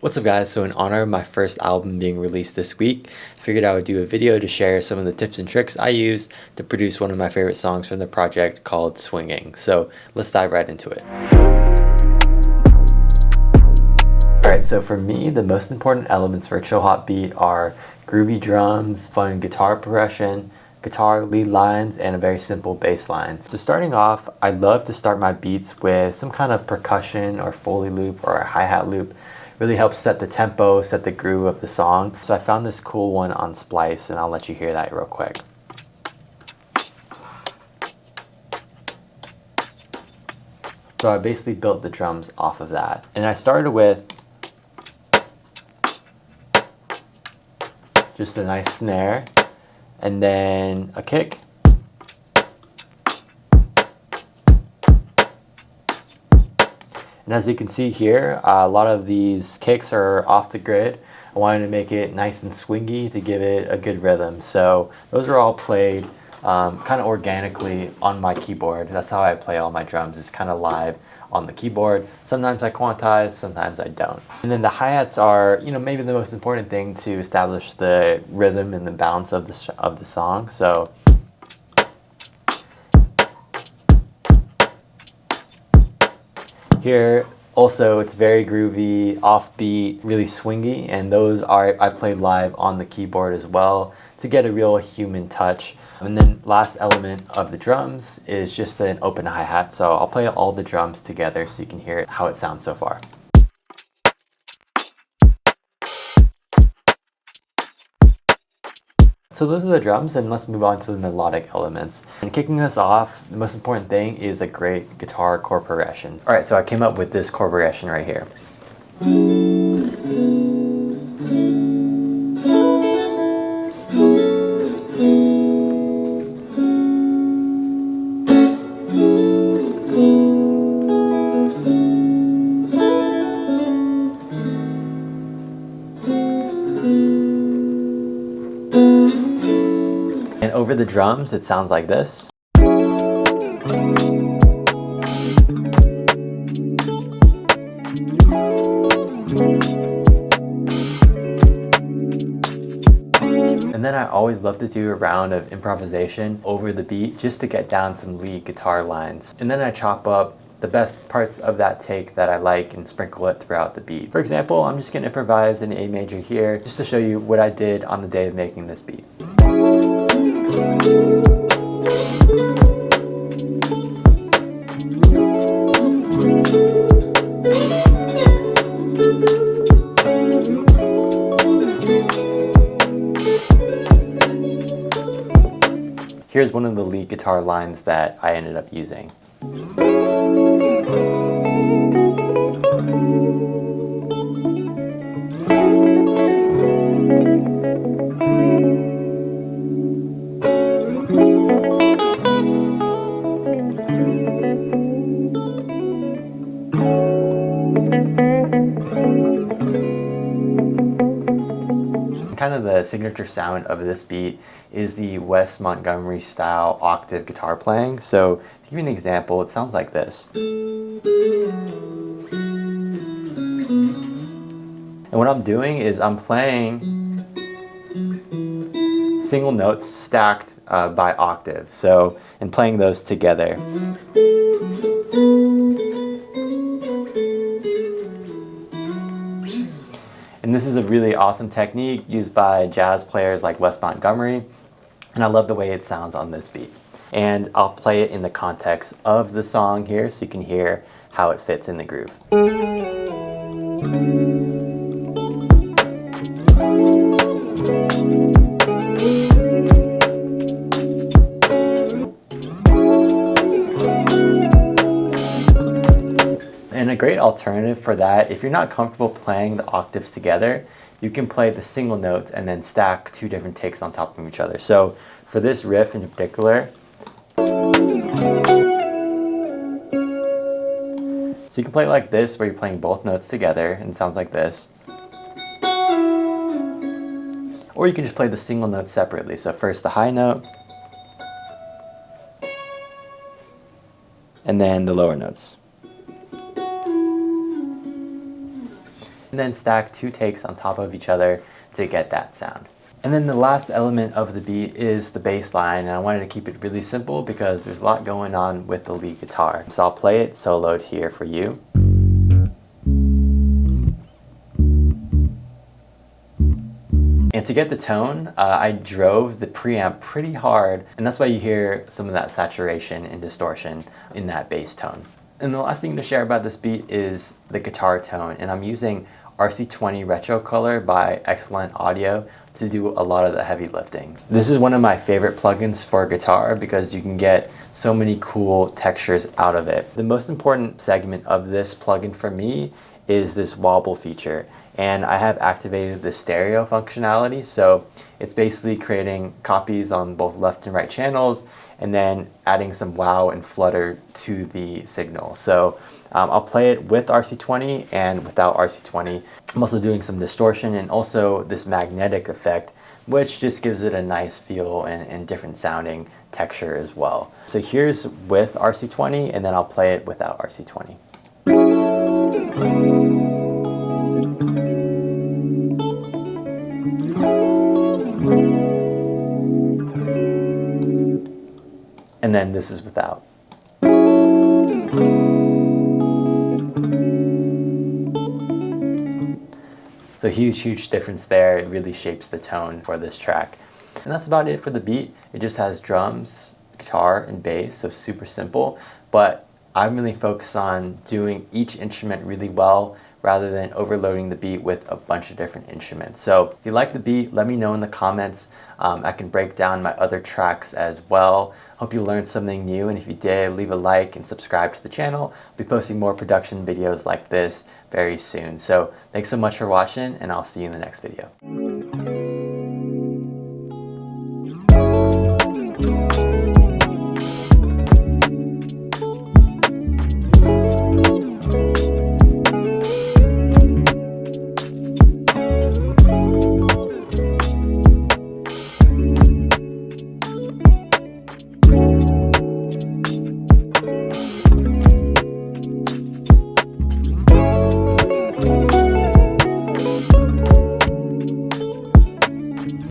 What's up guys, so in honor of my first album being released this week, I figured I would do a video to share some of the tips and tricks I use to produce one of my favorite songs from the project called Swinging. So let's dive right into it. Alright, so for me, the most important elements for a chill hop beat are groovy drums, fun guitar progression, guitar lead lines, and a very simple bass line. So starting off, I love to start my beats with some kind of percussion or Foley loop or a hi-hat loop. Really helps set the tempo, set the groove of the song. So I found this cool one on Splice, and I'll let you hear that real quick. So I basically built the drums off of that. And I started with just a nice snare, and then a kick. And as you can see here, a lot of these kicks are off the grid. I wanted to make it nice and swingy to give it a good rhythm. So those are all played kind of organically on my keyboard. That's how I play all my drums, is kind of live on the keyboard. Sometimes I quantize, sometimes I don't. And then the hi-hats are, maybe the most important thing to establish the rhythm and the bounce of the song. So here also it's very groovy, offbeat, really swingy, and those are I played live on the keyboard as well to get a real human touch. And then last element of the drums is just an open hi-hat. So I'll play all the drums together so you can hear how it sounds so far. So those are the drums, and let's move on to the melodic elements. And kicking this off, the most important thing is a great guitar chord progression. Alright, so I came up with this chord progression right here. And over the drums, it sounds like this. And then I always love to do a round of improvisation over the beat just to get down some lead guitar lines. And then I chop up the best parts of that take that I like and sprinkle it throughout the beat. For example, I'm just going to improvise an A major here just to show you what I did on the day of making this beat. Here's one of the lead guitar lines that I ended up using. Kind of the signature sound of this beat is the Wes Montgomery style octave guitar playing. So to give you an example, it sounds like this. And what I'm doing is I'm playing single notes stacked by octave. So, and playing those together. And this is a really awesome technique used by jazz players like Wes Montgomery, and I love the way it sounds on this beat. And I'll play it in the context of the song here so you can hear how it fits in the groove. And a great alternative for that, if you're not comfortable playing the octaves together, you can play the single notes and then stack two different takes on top of each other. So for this riff in particular, so you can play it like this, where you're playing both notes together and it sounds like this. Or you can just play the single notes separately. So first the high note, and then the lower notes. And then stack 2 takes on top of each other to get that sound. And then the last element of the beat is the bass line, and I wanted to keep it really simple because there's a lot going on with the lead guitar. So I'll play it soloed here for you. And to get the tone, I drove the preamp pretty hard, and that's why you hear some of that saturation and distortion in that bass tone. And the last thing to share about this beat is the guitar tone, and I'm using RC20 Retro Color by Excellent Audio to do a lot of the heavy lifting. This is one of my favorite plugins for guitar because you can get so many cool textures out of it. The most important segment of this plugin for me is this wobble feature, and I have activated the stereo functionality, so it's basically creating copies on both left and right channels and then adding some wow and flutter to the signal. So I'll play it with RC20 and without RC20. I'm also doing some distortion and also this magnetic effect, which just gives it a nice feel and different sounding texture as well. So here's with RC20, and then I'll play it without RC20. And then this is without. So huge difference there. It really shapes the tone for this track. And that's about it for the beat. It just has drums, guitar, and bass, so super simple. But I'm really focused on doing each instrument really well rather than overloading the beat with a bunch of different instruments. So if you like the beat, let me know in the comments. I can break down my other tracks as well. Hope you learned something new, and if you did, leave a like and subscribe to the channel. I'll be posting more production videos like this very soon. So thanks so much for watching, and I'll see you in the next video.